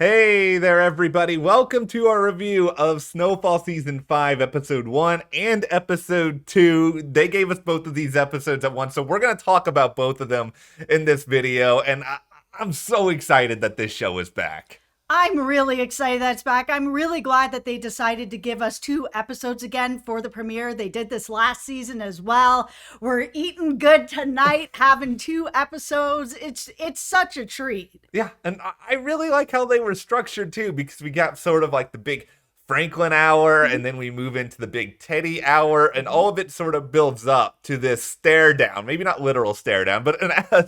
Hey there, everybody. Welcome to our review of Snowfall Season 5, Episode 1 and Episode 2. They gave us both of these episodes at once, so we're going to talk about both of them in this video, and I'm so excited that this show is back. I'm really excited that it's back. I'm really glad that they decided to give us 2 episodes again for the premiere. They did this last season as well. We're eating good tonight, having 2 episodes. It's such a treat. Yeah, and I really like how they were structured too, because we got sort of like the big Franklin hour, and then we move into the big Teddy hour, and all of it sort of builds up to this stare down. Maybe not literal stare down, but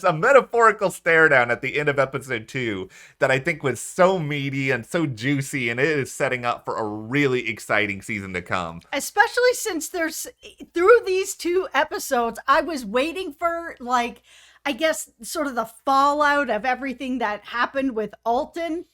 a metaphorical stare down at the end of episode 2 that I think was so meaty and so juicy, and it is setting up for a really exciting season to come. Especially since through these 2 episodes, I was waiting for, like, I guess, sort of the fallout of everything that happened with Alton.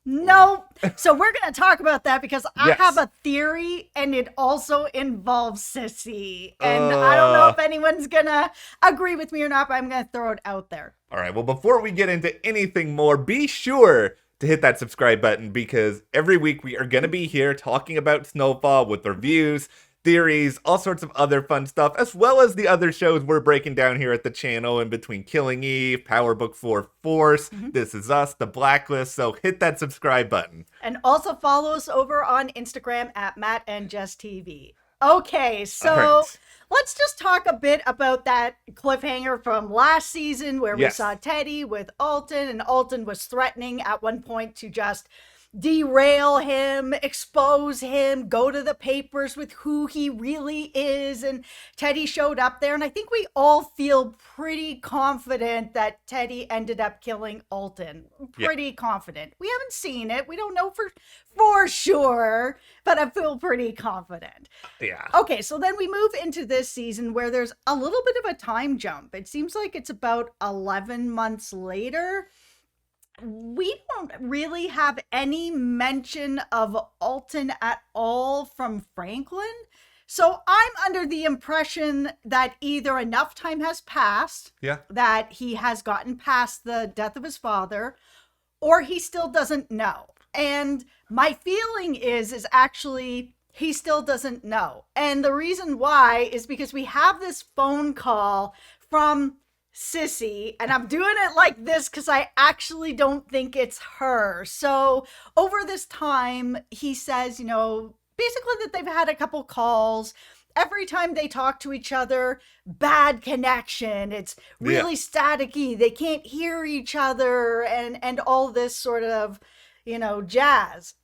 No. So we're going to talk about that because I have a theory, and it also involves Sissy. And I don't know if anyone's going to agree with me or not, but I'm going to throw it out there. All right. Well, before we get into anything more, be sure to hit that subscribe button, because every week we are going to be here talking about Snowfall with reviews, theories, all sorts of other fun stuff, as well as the other shows we're breaking down here at the channel in between Killing Eve, Power Book 4 Force, This Is Us, The Blacklist, so hit that subscribe button. And also follow us over on Instagram at Matt and Jess TV. Okay, so let's just talk a bit about that cliffhanger from last season where we saw Teddy with Alton, and Alton was threatening at one point to just derail him, expose him, go to the papers with who he really is. And Teddy showed up there, and I think we all feel pretty confident that Teddy ended up killing Alton. Pretty confident. We haven't seen it. We don't know for sure, but I feel pretty confident. Yeah. Okay, so then we move into this season where there's a little bit of a time jump. It seems like it's about 11 months later. We don't really have any mention of Alton at all from Franklin. So I'm under the impression that either enough time has passed, that he has gotten past the death of his father, or he still doesn't know. And my feeling is actually he still doesn't know. And the reason why is because we have this phone call from Sissy, and I'm doing it like this because I actually don't think it's her. So over this time, he says, basically that they've had a couple calls. Every time they talk to each other, bad connection. It's really staticky. They can't hear each other, and all this sort of, jazz.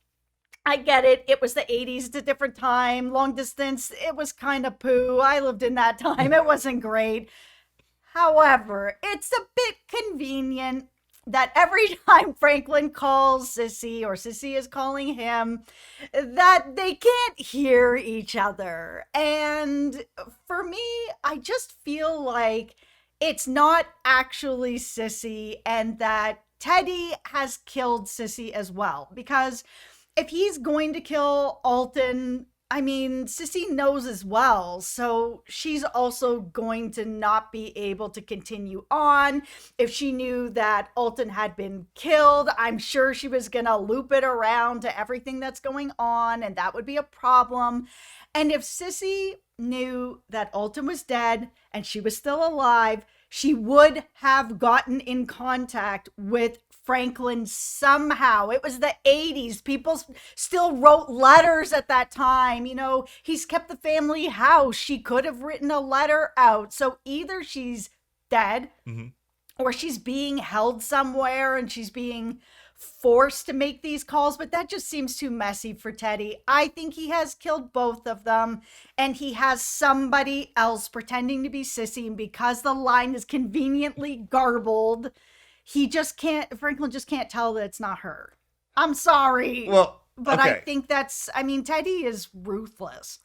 I get it. It was the 80s, it's a different time, long distance. It was kind of poo. I lived in that time. It wasn't great. However, it's a bit convenient that every time Franklin calls Sissy, or Sissy is calling him, that they can't hear each other. And for me, I just feel like it's not actually Sissy, and that Teddy has killed Sissy as well. Because if he's going to kill Alton, I mean, Sissy knows as well, so she's also going to not be able to continue on. If she knew that Alton had been killed, I'm sure she was going to loop it around to everything that's going on, and that would be a problem. And if Sissy knew that Alton was dead and she was still alive, she would have gotten in contact with Franklin somehow. It was the 80s. People still wrote letters at that time. He's kept the family house. She could have written a letter out. So either she's dead or she's being held somewhere and she's being forced to make these calls, but that just seems too messy for Teddy. I think he has killed both of them, and he has somebody else pretending to be Sissy, and because the line is conveniently garbled, Franklin just can't tell that it's not her. I'm sorry. Well, but I think Teddy is ruthless.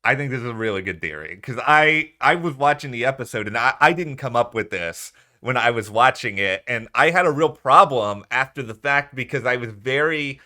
I think this is a really good theory, because I was watching the episode, and I didn't come up with this when I was watching it, and I had a real problem after the fact, because I was very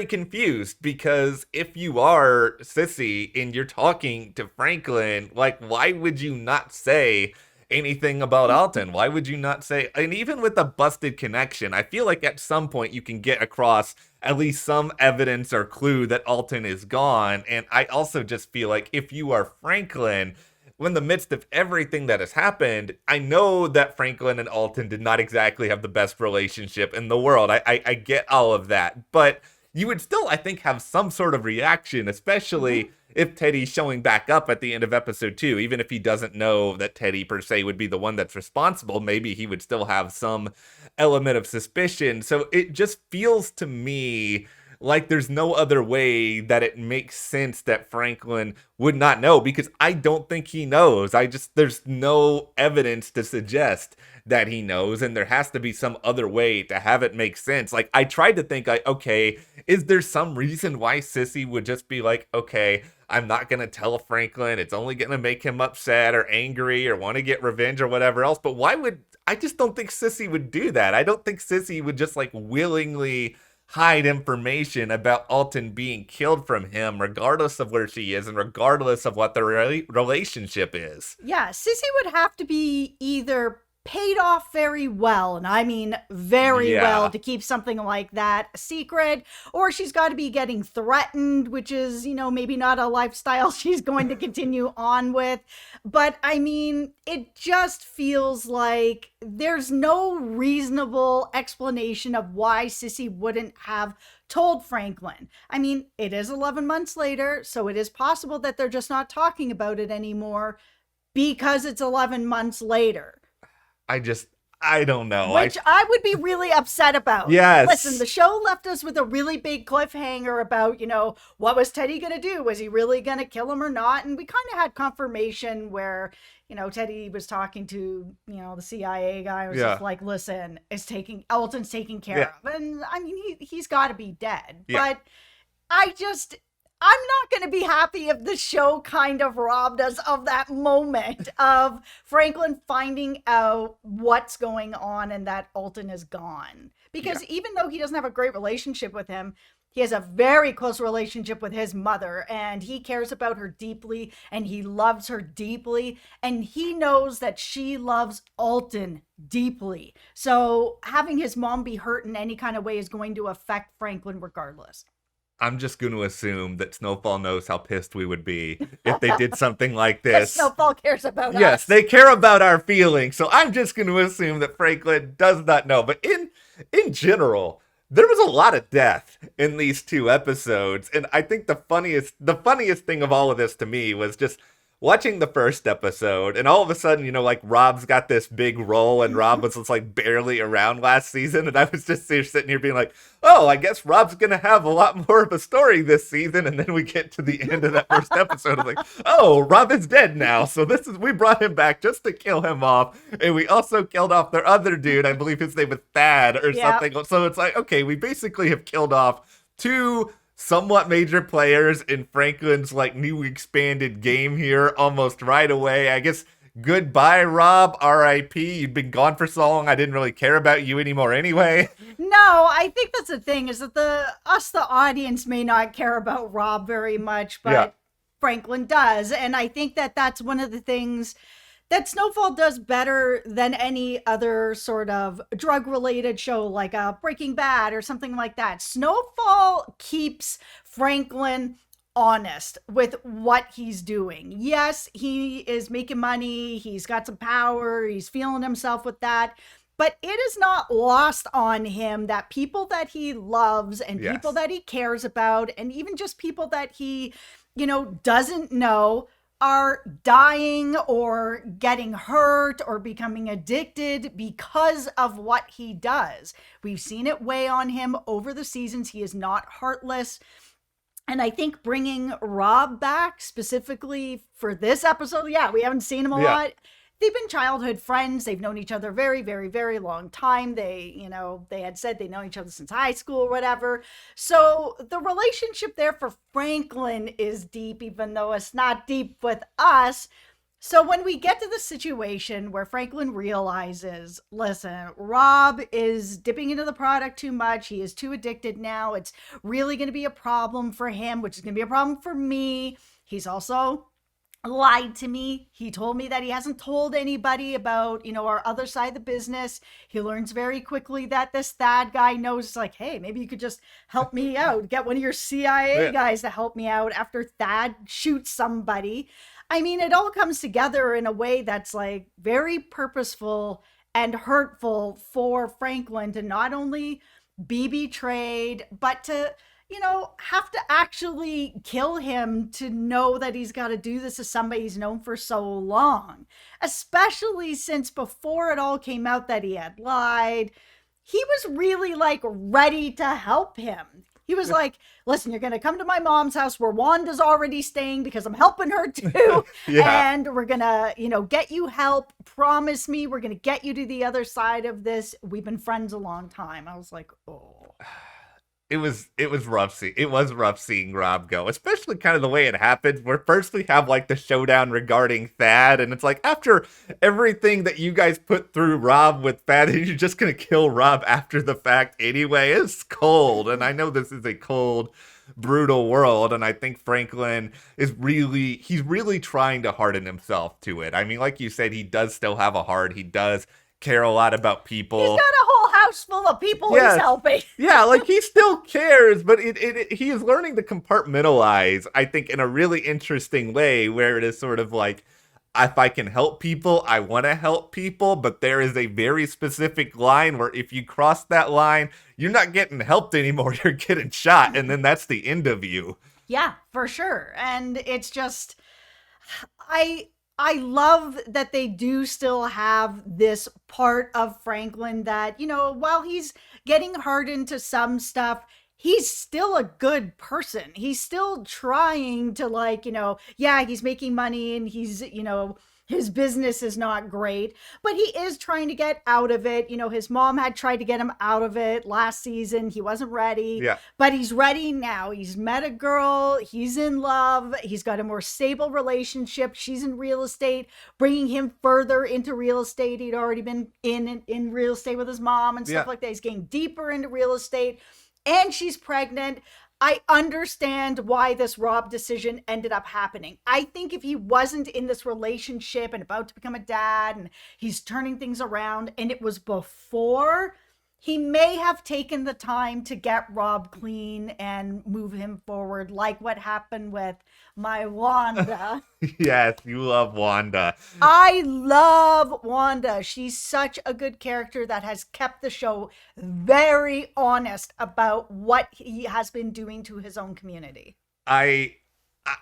confused, because if you are Sissy and you're talking to Franklin, like, why would you not say, anything about Alton? Why would you not say? And even with a busted connection, I feel like at some point you can get across at least some evidence or clue that Alton is gone. And I also just feel like if you are Franklin, in the midst of everything that has happened, I know that Franklin and Alton did not exactly have the best relationship in the world. I get all of that, but you would still, I think, have some sort of reaction, especially if Teddy's showing back up at the end of episode 2. Even if he doesn't know that Teddy per se would be the one that's responsible, maybe he would still have some element of suspicion. So it just feels to me like there's no other way that it makes sense that Franklin would not know, because I don't think he knows. There's no evidence to suggest that he knows, and there has to be some other way to have it make sense. Like, I tried to think, like, okay, is there some reason why Sissy would just be like, okay, I'm not going to tell Franklin, it's only going to make him upset or angry or want to get revenge or whatever else. But I just don't think Sissy would do that. I don't think Sissy would just like willingly hide information about Alton being killed from him, regardless of where she is and regardless of what their relationship is. Yeah, Sissy would have to be either paid off very well, and I mean very well, to keep something like that a secret, or she's got to be getting threatened, which is, maybe not a lifestyle she's going to continue on with. But I mean, it just feels like there's no reasonable explanation of why Sissy wouldn't have told Franklin. I mean, it is 11 months later, so it is possible that they're just not talking about it anymore because it's 11 months later. I don't know. Which I would be really upset about. Yes. Listen, the show left us with a really big cliffhanger about, what was Teddy going to do? Was he really going to kill him or not? And we kind of had confirmation where, Teddy was talking to, the CIA guy was just like, listen, Alton's taken care of. And I mean, he's got to be dead. But I'm not going to be happy if the show kind of robbed us of that moment of Franklin finding out what's going on and that Alton is gone. Because even though he doesn't have a great relationship with him, he has a very close relationship with his mother, and he cares about her deeply, and he loves her deeply, and he knows that she loves Alton deeply. So having his mom be hurt in any kind of way is going to affect Franklin regardless. I'm just going to assume that Snowfall knows how pissed we would be if they did something like this. Snowfall cares about us. Yes, they care about our feelings. So I'm just going to assume that Franklin does not know. But in general, there was a lot of death in these 2 episodes. And I think the funniest thing of all of this to me was just watching the first episode, and all of a sudden, Rob's got this big role, and Rob was just like barely around last season, and I was just sitting here being like, oh, I guess Rob's gonna have a lot more of a story this season. And then we get to the end of that first episode, I'm like, oh, Rob is dead now, so we brought him back just to kill him off, and we also killed off their other dude, I believe his name was Thad or something. So it's like, okay, we basically have killed off 2 somewhat major players in Franklin's new expanded game here almost right away. I guess goodbye, Rob. R.I.P. You've been gone for so long, I didn't really care about you anymore anyway. No, I think that's the thing, is that the audience may not care about Rob very much, but Franklin does. And I think that that's one of the things that Snowfall does better than any other sort of drug-related show like Breaking Bad or something like that. Snowfall keeps Franklin honest with what he's doing. Yes, he is making money, he's got some power, he's feeling himself with that, but it is not lost on him that people that he loves and people that he cares about, and even just people that he, doesn't know, are dying or getting hurt or becoming addicted because of what he does. We've seen it weigh on him over the seasons. He is not heartless. And I think bringing Rob back specifically for this episode, we haven't seen him a lot. They've been childhood friends. They've known each other very, very, very long time. They had said they've known each other since high school or whatever. So the relationship there for Franklin is deep, even though it's not deep with us. So when we get to the situation where Franklin realizes, listen, Rob is dipping into the product too much. He is too addicted now. It's really going to be a problem for him, which is going to be a problem for me. He's also lied to me. He told me that he hasn't told anybody about, our other side of the business. He learns very quickly that this Thad guy knows, like, hey, maybe you could just help me out. Get one of your CIA guys to help me out after Thad shoots somebody. I mean, it all comes together in a way that's like very purposeful and hurtful for Franklin to not only be betrayed, but to have to actually kill him to know that he's got to do this to somebody he's known for so long. Especially since before it all came out that he had lied, he was really like ready to help him. He was like, listen, you're going to come to my mom's house where Wanda's already staying because I'm helping her too. And we're going to, get you help. Promise me we're going to get you to the other side of this. We've been friends a long time. I was like, oh. It was rough. It was rough seeing Rob go, especially kind of the way it happened. Where first we have like the showdown regarding Thad, and it's like after everything that you guys put through Rob with Thad, you're just gonna kill Rob after the fact anyway. It's cold, and I know this is a cold, brutal world, and I think Franklin he's really trying to harden himself to it. I mean, like you said, he does still have a heart. He does care a lot about people. He's got a whole house full of people he's helping. Yeah, like he still cares, but he is learning to compartmentalize, I think, in a really interesting way, where it is sort of like, if I can help people, I want to help people, but there is a very specific line where if you cross that line, you're not getting helped anymore, you're getting shot, and then that's the end of you. Yeah, for sure. And it's just, I love that they do still have this part of Franklin that, while he's getting hardened to some stuff, he's still a good person. He's still trying to he's making money and he's, his business is not great, but he is trying to get out of it. His mom had tried to get him out of it last season. He wasn't ready, but he's ready now. He's met a girl. He's in love. He's got a more stable relationship. She's in real estate, bringing him further into real estate. He'd already been in real estate with his mom and stuff like that. He's getting deeper into real estate, and she's pregnant. I understand why this Rob decision ended up happening. I think if he wasn't in this relationship and about to become a dad and he's turning things around and it was before, he may have taken the time to get Rob clean and move him forward, like what happened with my Wanda. Yes, you love Wanda. I love Wanda. She's such a good character that has kept the show very honest about what he has been doing to his own community. I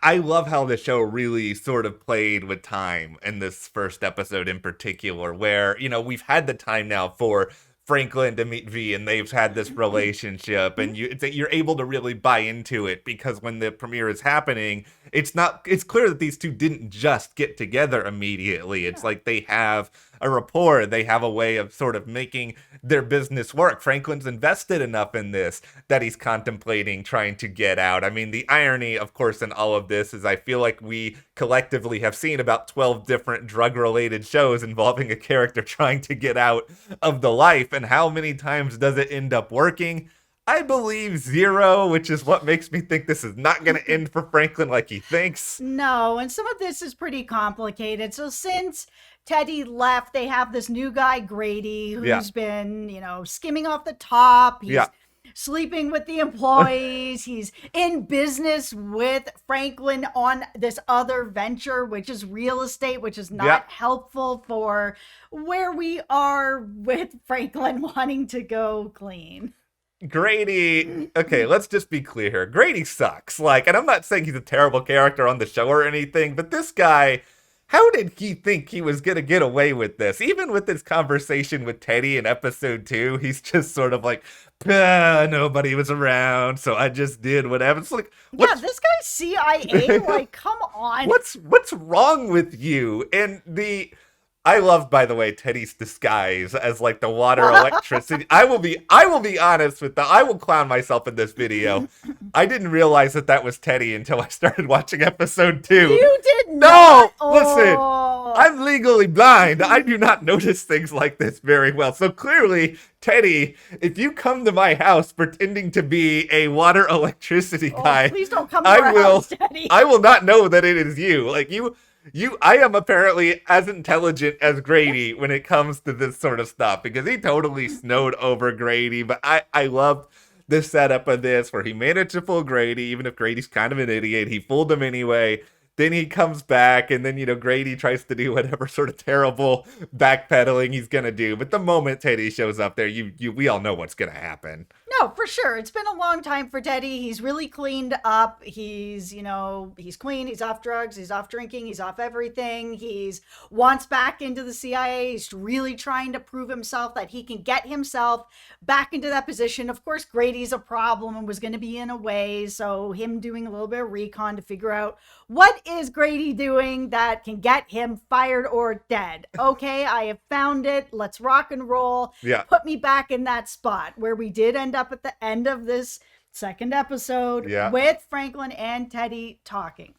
love how the show really sort of played with time in this first episode in particular, where, we've had the time now for Franklin to meet V, and they've had this relationship, and you're able to really buy into it, because when the premiere is happening, it's clear that these two didn't just get together immediately. It's like they have a rapport, they have a way of sort of making their business work. Franklin's invested enough in this that he's contemplating trying to get out. I mean, the irony, of course, in all of this is I feel like we collectively have seen about 12 different drug-related shows involving a character trying to get out of the life, and how many times does it end up working? I believe 0, which is what makes me think this is not going to end for Franklin like he thinks. No, and some of this is pretty complicated. So since Teddy left, they have this new guy, Grady, who's been, skimming off the top. He's sleeping with the employees. He's in business with Franklin on this other venture, which is real estate, which is not helpful for where we are with Franklin wanting to go clean. Grady, okay, let's just be clear here. Grady sucks. And I'm not saying he's a terrible character on the show or anything, but this guy, how did he think he was going to get away with this? Even with his conversation with Teddy in episode 2, he's just sort of like, nobody was around, so I just did whatever. It's like, this guy's CIA, come on. What's wrong with you? And I love, by the way, Teddy's disguise as the water electricity. I will be honest with that. I will clown myself in this video. I didn't realize that was Teddy until I started watching episode 2. You did not. No, listen, I'm legally blind. I do not notice things like this very well. So clearly, Teddy, if you come to my house pretending to be a water electricity guy, please don't come to our house, Teddy. I will not know that it is you. I am apparently as intelligent as Grady when it comes to this sort of stuff because he totally snowed over Grady. But I love the setup of this where he managed to fool Grady, even if Grady's kind of an idiot. He fooled him anyway. Then he comes back, and then, Grady tries to do whatever sort of terrible backpedaling he's going to do. But the moment Teddy shows up there, we all know what's going to happen. No, for sure. It's been a long time for Teddy. He's really cleaned up. He's clean. He's off drugs. He's off drinking. He's off everything. He's wants back into the CIA. He's really trying to prove himself that he can get himself back into that position. Of course, Grady's a problem and was going to be in a way. So him doing a little bit of recon to figure out what is Grady doing that can get him fired or dead. Okay, I have found it. Let's rock and roll. Yeah. Put me back in that spot where we did end up at the end of this second episode with Franklin and Teddy talking.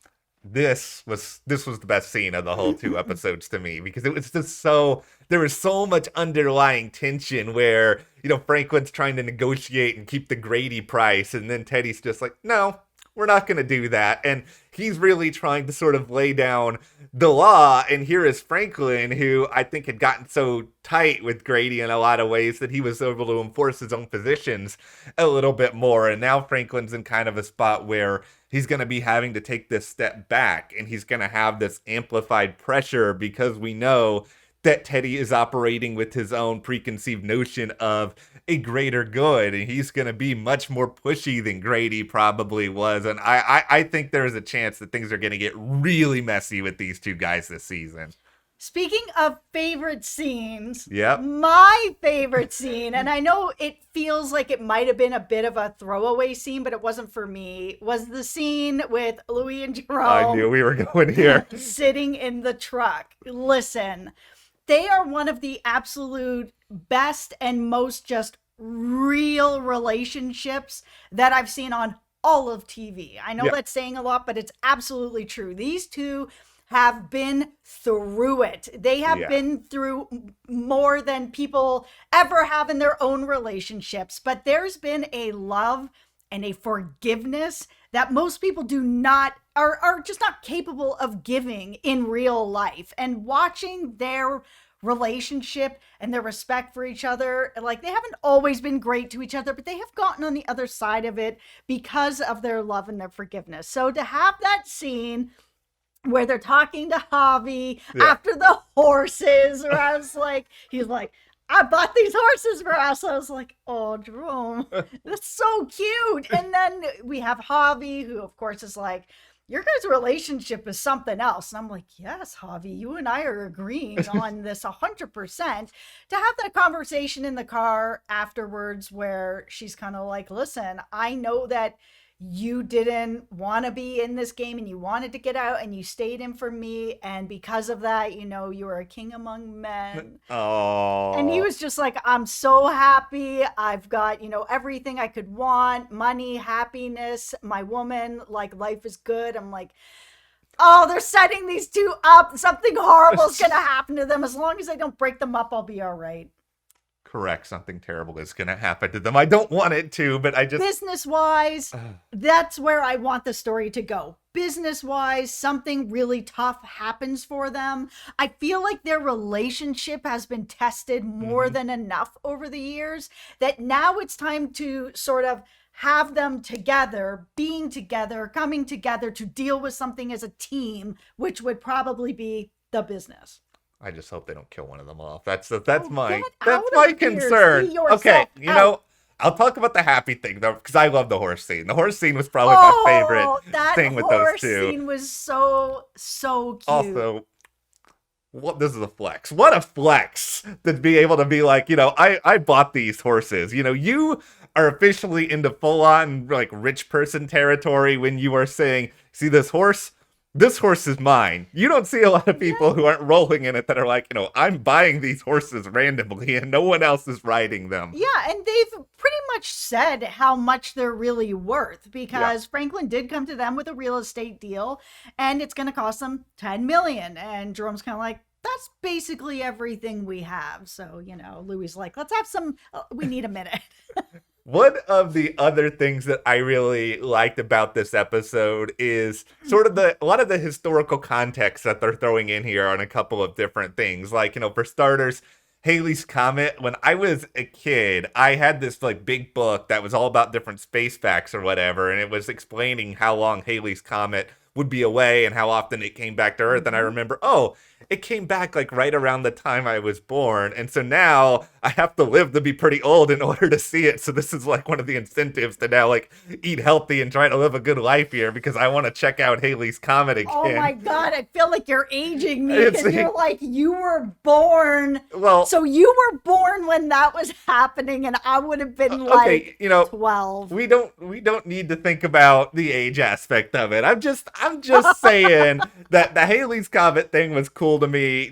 This was the best scene of the whole 2 episodes to me because it was just there was so much underlying tension where, Franklin's trying to negotiate and keep the Grady price, and then Teddy's just like, no, we're not going to do that. And he's really trying to sort of lay down the law. And here is Franklin, who I think had gotten so tight with Grady in a lot of ways that he was able to enforce his own positions a little bit more. And now Franklin's in kind of a spot where he's going to be having to take this step back, and he's going to have this amplified pressure because we know that Teddy is operating with his own preconceived notion of a greater good, and he's going to be much more pushy than Grady probably was. And I think there is a chance that things are going to get really messy with these 2 guys this season. Speaking of favorite scenes, Yep. My favorite scene, and I know it feels like it might have been a bit of a throwaway scene, but it wasn't for me, was the scene with Louie and Jerome. I knew we were going here. Sitting in the truck. Listen, they are one of the absolute best and most just real relationships that I've seen on all of TV. I know that's saying a lot, but it's absolutely true. These 2 have been through it. They have been through more than people ever have in their own relationships, but there's been a love and a forgiveness that most people do not are just not capable of giving in real life. And watching their relationship and their respect for each other, like, they haven't always been great to each other, but they have gotten on the other side of it because of their love and their forgiveness. So to have that scene where they're talking to Javi after the horses, where I was like, he's like, I bought these horses for us. I was like, oh, Jerome, that's so cute. And then we have Javi, who of course is like, your guys' relationship is something else. And I'm like, yes, Javi, you and I are agreeing on this 100%. To have that conversation in the car afterwards where she's kind of like, listen, I know that you didn't want to be in this game and you wanted to get out and you stayed in for me. And because of that, you were a king among men. Oh. And he was just like, I'm so happy. I've got, everything I could want, money, happiness, my woman, like, life is good. I'm like, oh, they're setting these 2 up. Something horrible is going to happen to them. As long as I don't break them up, I'll be all right. Correct. Something terrible is going to happen to them. I don't want it to, but I just... Business-wise, that's where I want the story to go. Business-wise, something really tough happens for them. I feel like their relationship has been tested more than enough over the years, that now it's time to sort of have them together, being together, coming together to deal with something as a team, which would probably be the business. I just hope they don't kill one of them off. That's my concern. Okay, I'll talk about the happy thing though, because I love the horse scene. The horse scene was probably my favorite thing with those 2. That horse scene was so cute. Also, this is a flex. What a flex to be able to be like, I bought these horses. You are officially into full-on like rich person territory when you are saying, see this horse? This horse is mine. You don't see a lot of people who aren't rolling in it that are like, I'm buying these horses randomly and no one else is riding them. Yeah, and they've pretty much said how much they're really worth because Franklin did come to them with a real estate deal and it's going to cost them $10 million. And Jerome's kind of like, that's basically everything we have. So, Louie's like, let's have some, we need a minute. One of the other things that I really liked about this episode is sort of a lot of the historical context that they're throwing in here on a couple of different things. Like, for starters, Halley's Comet. When I was a kid, I had this like big book that was all about different space facts or whatever, and it was explaining how long Halley's Comet would be away and how often it came back to Earth. And I remember, oh, it came back like right around the time I was born. And so now I have to live to be pretty old in order to see it. So this is like one of the incentives to now like eat healthy and try to live a good life here because I want to check out Halley's Comet again. Oh my God, I feel like you're aging me because you're like, you were born. Well, so you were born when that was happening and I would have been like 12. We don't need to think about the age aspect of it. I'm just saying that the Halley's Comet thing was cool to me.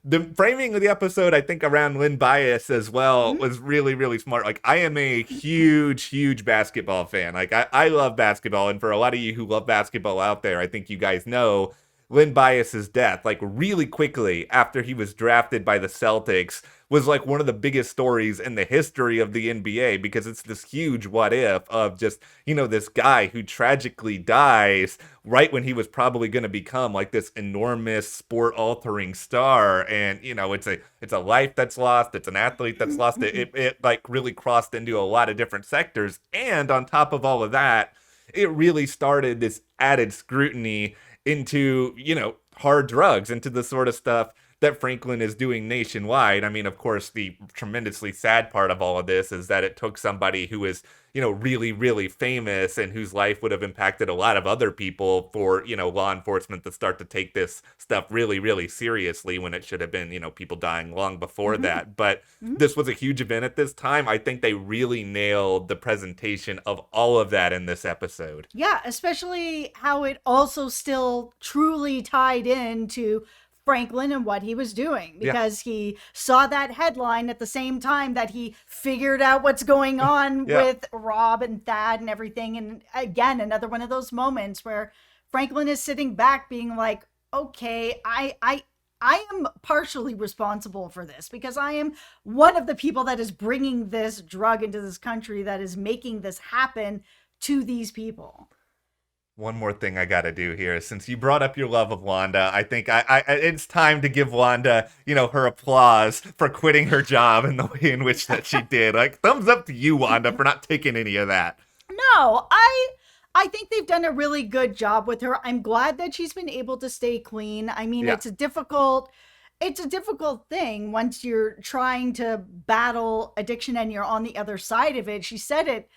The framing of the episode, I think, around MANBOY'S as well was really, really smart. Like, I am a huge basketball fan. Like, I love basketball, and for a lot of you who love basketball out there, I think you guys know MANBOY'S death, like, really quickly after he was drafted by the Celtics, was like one of the biggest stories in the history of the NBA because it's this huge what if of just, this guy who tragically dies right when he was probably going to become like this enormous sport altering star. And, it's a life that's lost. It's an athlete that's lost. It like really crossed into a lot of different sectors. And on top of all of that, it really started this added scrutiny into, hard drugs, into the sort of stuff that Franklin is doing nationwide. I mean, of course, the tremendously sad part of all of this is that it took somebody who is, really, really famous and whose life would have impacted a lot of other people for, law enforcement to start to take this stuff really, really seriously when it should have been, people dying long before that. But this was a huge event at this time. I think they really nailed the presentation of all of that in this episode. Yeah, especially how it also still truly tied into Franklin and what he was doing because he saw that headline at the same time that he figured out what's going on with Rob and Thad and everything. And again, another one of those moments where Franklin is sitting back being like, okay, I am partially responsible for this because I am one of the people that is bringing this drug into this country that is making this happen to these people. One more thing I gotta do here. Since you brought up your love of Wanda, I think I it's time to give Wanda, her applause for quitting her job in the way in which that she did. Like, thumbs up to you, Wanda, for not taking any of that. No, I think they've done a really good job with her. I'm glad that she's been able to stay clean. I mean, it's a difficult thing once you're trying to battle addiction and you're on the other side of it. She said it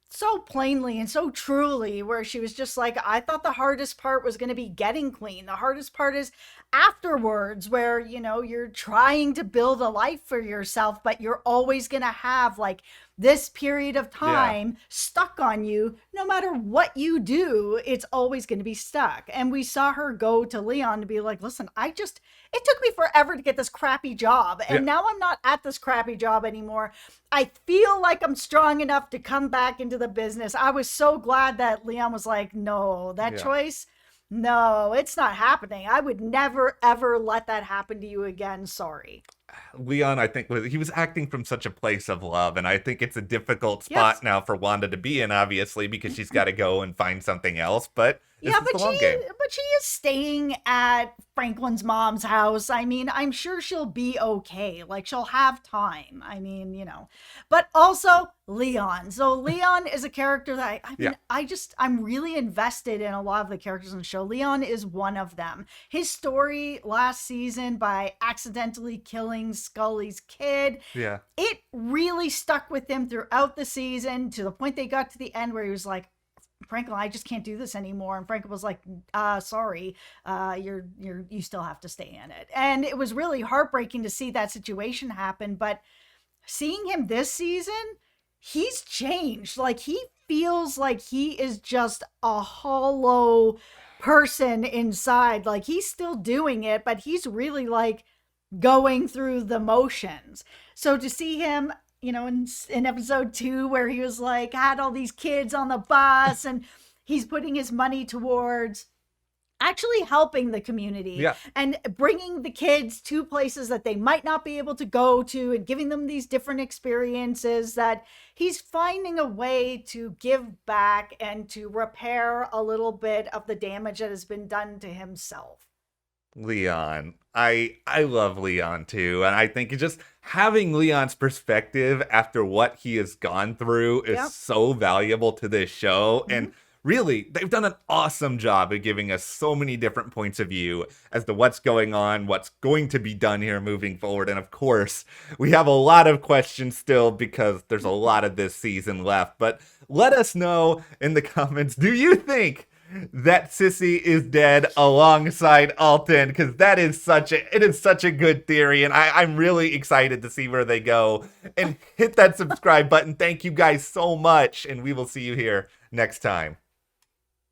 so plainly and so truly where she was just like, I thought the hardest part was going to be getting clean. The hardest part is afterwards where, you're trying to build a life for yourself, but you're always going to have like this period of time stuck on you. No matter what you do, it's always going to be stuck. And we saw her go to Leon to be like, listen, it took me forever to get this crappy job. And now I'm not at this crappy job anymore. I feel like I'm strong enough to come back into the business. I was so glad that Leon was like, no, that choice, no, it's not happening. I would never, ever let that happen to you again. Sorry. Leon, I think, he was acting from such a place of love, and I think it's a difficult spot now for Wanda to be in, obviously, because she's got to go and find something else, but this is the long game. But she is staying at Franklin's mom's house. I mean, I'm sure she'll be okay. Like, she'll have time. I mean, but also Leon. So Leon is a character that I'm really invested in a lot of the characters in the show. Leon is one of them. His story last season by accidentally killing Scully's kid. Yeah. It really stuck with him throughout the season to the point they got to the end where he was like, Franklin, I just can't do this anymore. And Franklin was like, sorry, you still have to stay in it. And it was really heartbreaking to see that situation happen. But seeing him this season, he's changed. Like, he feels like he is just a hollow person inside. Like, he's still doing it, but he's really like going through the motions. So to see him, in episode 2 where he was like, had all these kids on the bus and he's putting his money towards actually helping the community Yeah. and bringing the kids to places that they might not be able to go to and giving them these different experiences, that he's finding a way to give back and to repair a little bit of the damage that has been done to himself. Leon. I love Leon too, and I think just having Leon's perspective after what he has gone through is Yep. so valuable to this show. Mm-hmm. And really, they've done an awesome job of giving us so many different points of view as to what's going on, what's going to be done here moving forward. And of course, we have a lot of questions still because there's a lot of this season left. But let us know in the comments, do you think that Sissy is dead alongside Alton? Because it is such a good theory, and I'm really excited to see where they go. And hit that subscribe button. Thank you guys so much, and we will see you here next time.